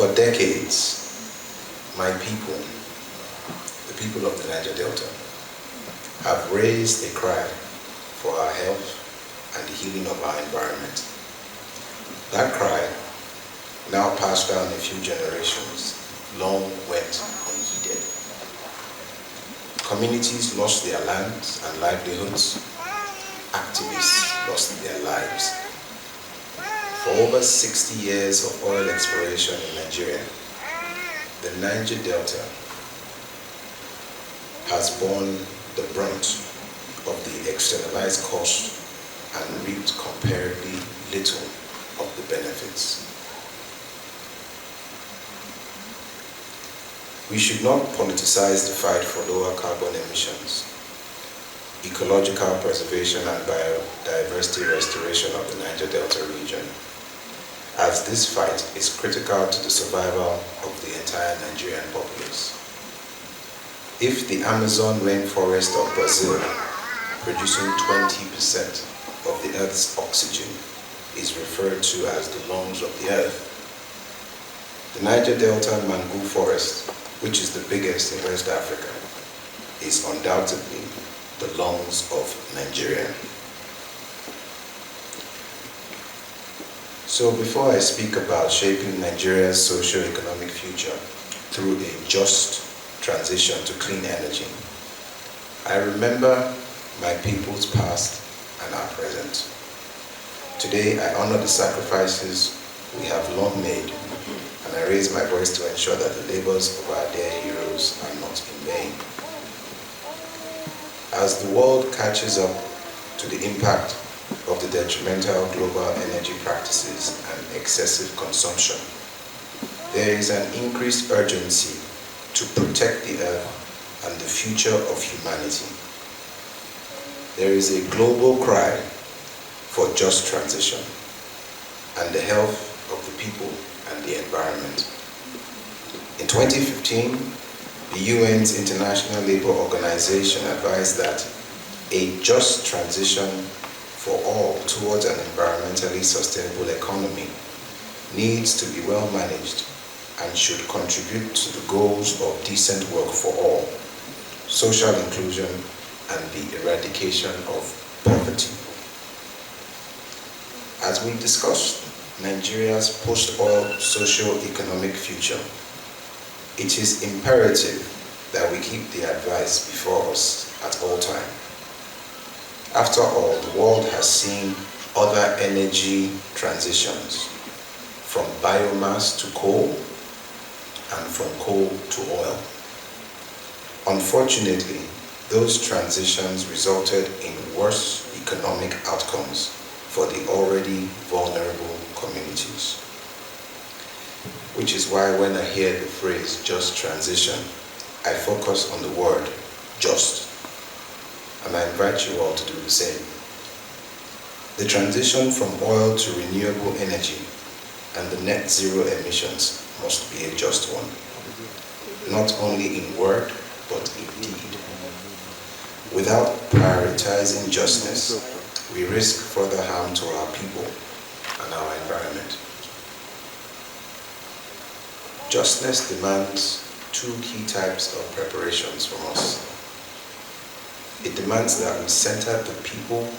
For decades, my people, the people of the Niger Delta, have raised a cry for our health and the healing of our environment. That cry, now passed down a few generations, long went unheeded. Communities lost their lands and livelihoods. Activists lost their lives. For over 60 years of oil exploration in Nigeria, the Niger Delta has borne the brunt of the externalized cost and reaped comparably little of the benefits. We should not politicize the fight for lower carbon emissions, ecological preservation and biodiversity restoration of the Niger Delta region, as this fight is critical to the survival of the entire Nigerian populace. If the Amazon rainforest of Brazil, producing 20% of the Earth's oxygen, is referred to as the lungs of the Earth, the Niger Delta mangrove forest, which is the biggest in West Africa, is undoubtedly the lungs of Nigeria. So before I speak about shaping Nigeria's socio-economic future through a just transition to clean energy, I remember my people's past and our present. Today, I honor the sacrifices we have long made, and I raise my voice to ensure that the labors of our dear heroes are not in vain. As the world catches up to the impact of the detrimental global energy practices and excessive consumption, there is an increased urgency to protect the earth and the future of humanity. There is a global cry for just transition and the health of the people and the environment. In 2015, the UN's International Labour Organization advised that a just transition for all towards an environmentally sustainable economy needs to be well managed and should contribute to the goals of decent work for all, social inclusion, and the eradication of poverty. As we discussed Nigeria's post-oil socio-economic future, it is imperative that we keep the advice before us at all times. After all, the world has seen other energy transitions, from biomass to coal, and from coal to oil. Unfortunately, those transitions resulted in worse economic outcomes for the already vulnerable communities. Which is why when I hear the phrase just transition, I focus on the word just. And I invite you all to do the same. The transition from oil to renewable energy and the net zero emissions must be a just one. Not only in word, but in deed. Without prioritizing justness, we risk further harm to our people and our environment. Justness demands two key types of preparations from us. It demands that we center the people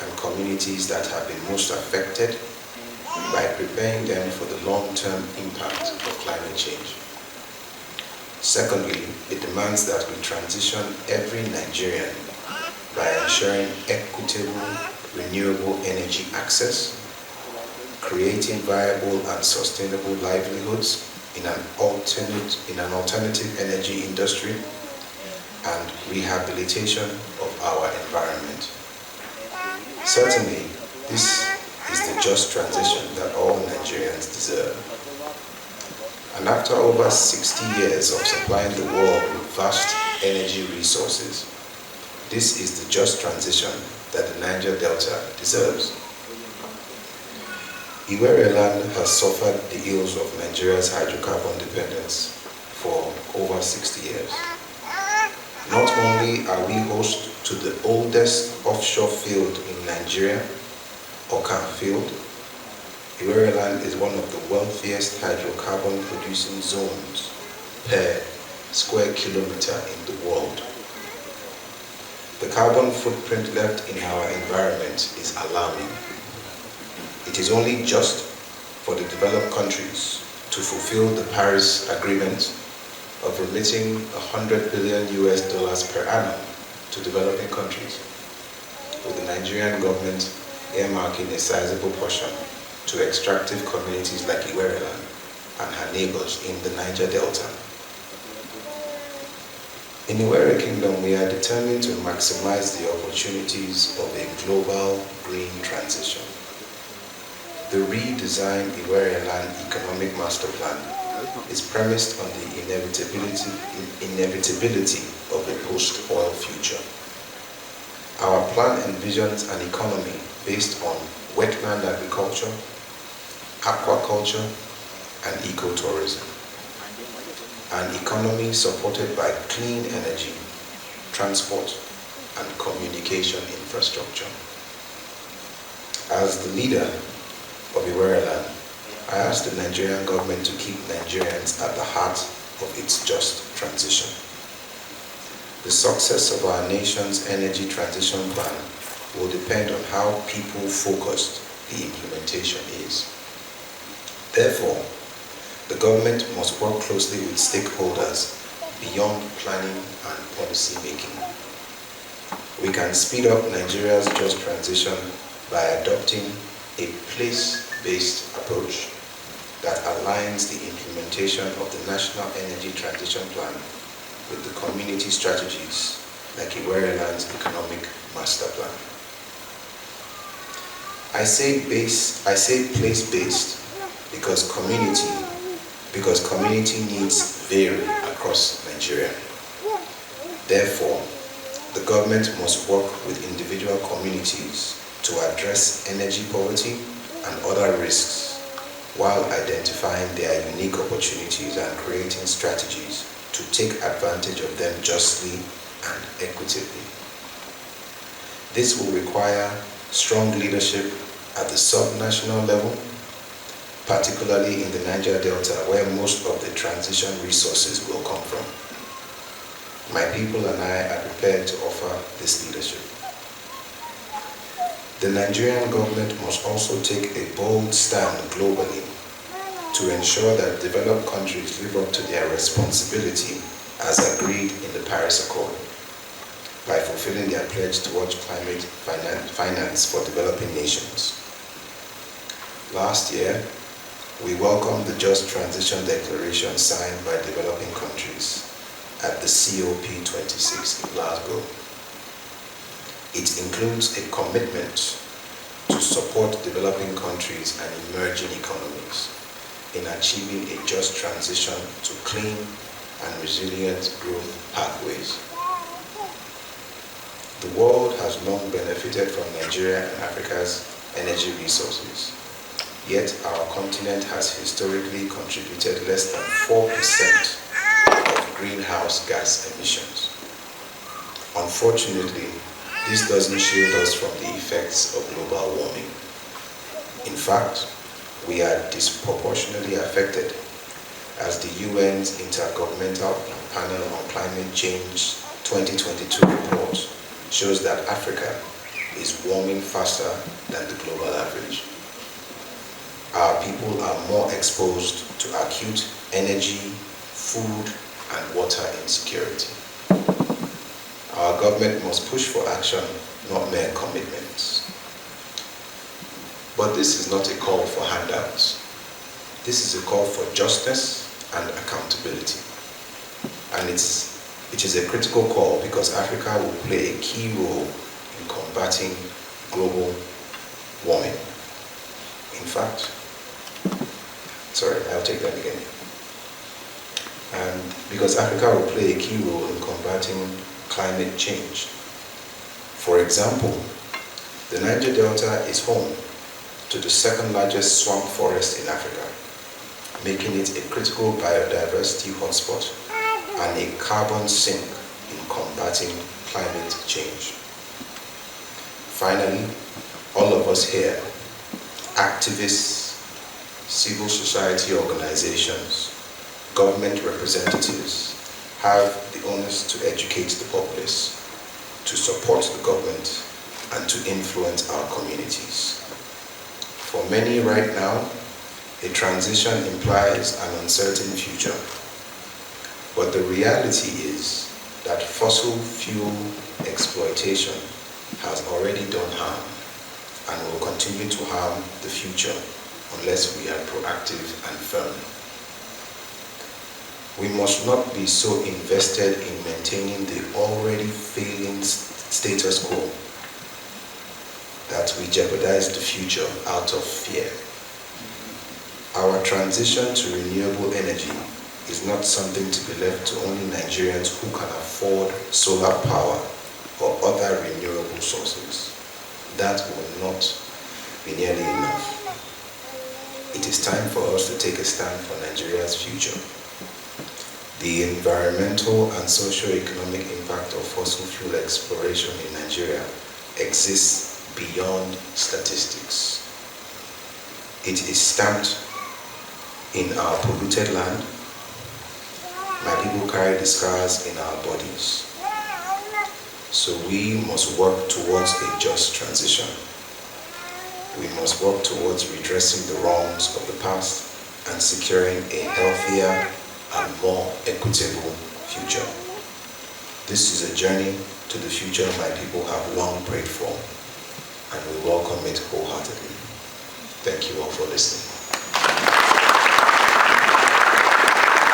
and communities that have been most affected by preparing them for the long-term impact of climate change. Secondly, it demands that we transition every Nigerian by ensuring equitable, renewable energy access, creating viable and sustainable livelihoods in an alternative energy industry, and rehabilitation of our environment. Certainly, this is the just transition that all Nigerians deserve. And after over 60 years of supplying the world with vast energy resources, this is the just transition that the Niger Delta deserves. Iwereland has suffered the ills of Nigeria's hydrocarbon dependence for over 60 years. Not only are we host to the oldest offshore field in Nigeria, Oka field, Iwereland is one of the wealthiest hydrocarbon producing zones per square kilometer in the world. The carbon footprint left in our environment is alarming. It is only just for the developed countries to fulfill the Paris Agreement of remitting $100 billion per annum to developing countries, with the Nigerian government earmarking a sizable portion to extractive communities like Iwereland and her neighbors in the Niger Delta. In Iwere Kingdom, we are determined to maximize the opportunities of a global green transition. The redesigned Iwereland Economic Master Plan is premised on the inevitability of a post-oil future. Our plan envisions an economy based on wetland agriculture, aquaculture, and ecotourism. An economy supported by clean energy, transport, and communication infrastructure. As the leader of Iwereland, I ask the Nigerian government to keep Nigerians at the heart of its just transition. The success of our nation's energy transition plan will depend on how people-focused the implementation is. Therefore, the government must work closely with stakeholders beyond planning and policy making. We can speed up Nigeria's just transition by adopting a place-based approach that aligns the implementation of the National Energy Transition Plan with the community strategies like Iwereland's Economic Master Plan. I say place-based because community needs vary across Nigeria. Therefore, the government must work with individual communities to address energy poverty and other risks while identifying their unique opportunities and creating strategies to take advantage of them justly and equitably. This will require strong leadership at the subnational level, particularly in the Niger Delta, where most of the transition resources will come from. My people and I are prepared to offer this leadership. The Nigerian government must also take a bold stand globally to ensure that developed countries live up to their responsibility as agreed in the Paris Accord by fulfilling their pledge towards climate finance for developing nations. Last year, we welcomed the Just Transition Declaration signed by developing countries at the COP26 in Glasgow. It includes a commitment to support developing countries and emerging economies in achieving a just transition to clean and resilient growth pathways. The world has long benefited from Nigeria and Africa's energy resources. Yet our continent has historically contributed less than 4% of greenhouse gas emissions. Unfortunately, this doesn't shield us from the effects of global warming. In fact, we are disproportionately affected, as the UN's Intergovernmental Panel on Climate Change 2022 report shows that Africa is warming faster than the global average. Our people are more exposed to acute energy, food, and water insecurity. Our government must push for action, not mere commitments. But this is not a call for handouts. This is a call for justice and accountability. And it is a critical call because Africa will play a key role in combating global warming. In fact, I'll take that again. And because Africa will play a key role in combating climate change. For example, the Niger Delta is home to the second largest swamp forest in Africa, making it a critical biodiversity hotspot and a carbon sink in combating climate change. Finally, all of us here, activists, civil society organizations, government representatives have the onus to educate the populace, to support the government, and to influence our communities. For many right now, a transition implies an uncertain future. But the reality is that fossil fuel exploitation has already done harm and will continue to harm the future unless we are proactive and firm. We must not be so invested in maintaining the already failing status quo that we jeopardize the future out of fear. Our transition to renewable energy is not something to be left to only Nigerians who can afford solar power or other renewable sources. That will not be nearly enough. It is time for us to take a stand for Nigeria's future. The environmental and socio-economic impact of fossil fuel exploration in Nigeria exists beyond statistics. It is stamped in our polluted land. My people carry the scars in our bodies. So we must work towards a just transition. We must work towards redressing the wrongs of the past and securing a healthier and more equitable future. This is a journey to the future my people have long prayed for, and we welcome it wholeheartedly. Thank you all for listening.